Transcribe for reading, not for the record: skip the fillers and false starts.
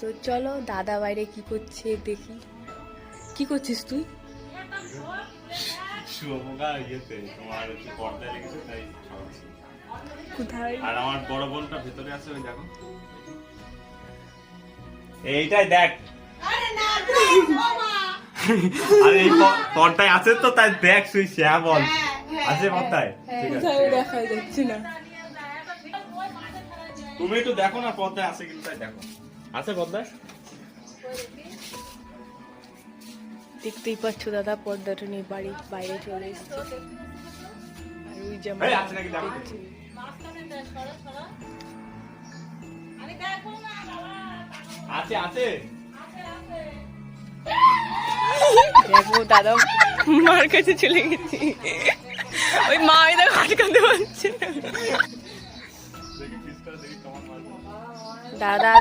তো চলো দাদা বাইরে কি করছে দেখি। কি করছিস তুই? কোথায়? আর আমার বড় বোনটা ভেতরে আছে, ওই দেখো এইটাই দেখ। আরে এই পর্দায় আছে তো, তাই দেখ তুই শ্যাম বল আছে পর্দায়। ঠিক আছে, কোথায় দেখাই যাচ্ছে না। তুমি একটু দেখো না পর্দায় আছে কিন্তু, তাই দেখো আছে পর্দায়। দেখতেই পাচ্ছ দাদা পর্দাটা নিয়ে বাড়ির বাইরে চলে এসেছে। আর ওই জামা এই আছে নাকি দেখো। আছে আছে দেখো দাদা মার কাছে চলে গেছি। ওই মা এটা আটকাতে পারছে না। দাদা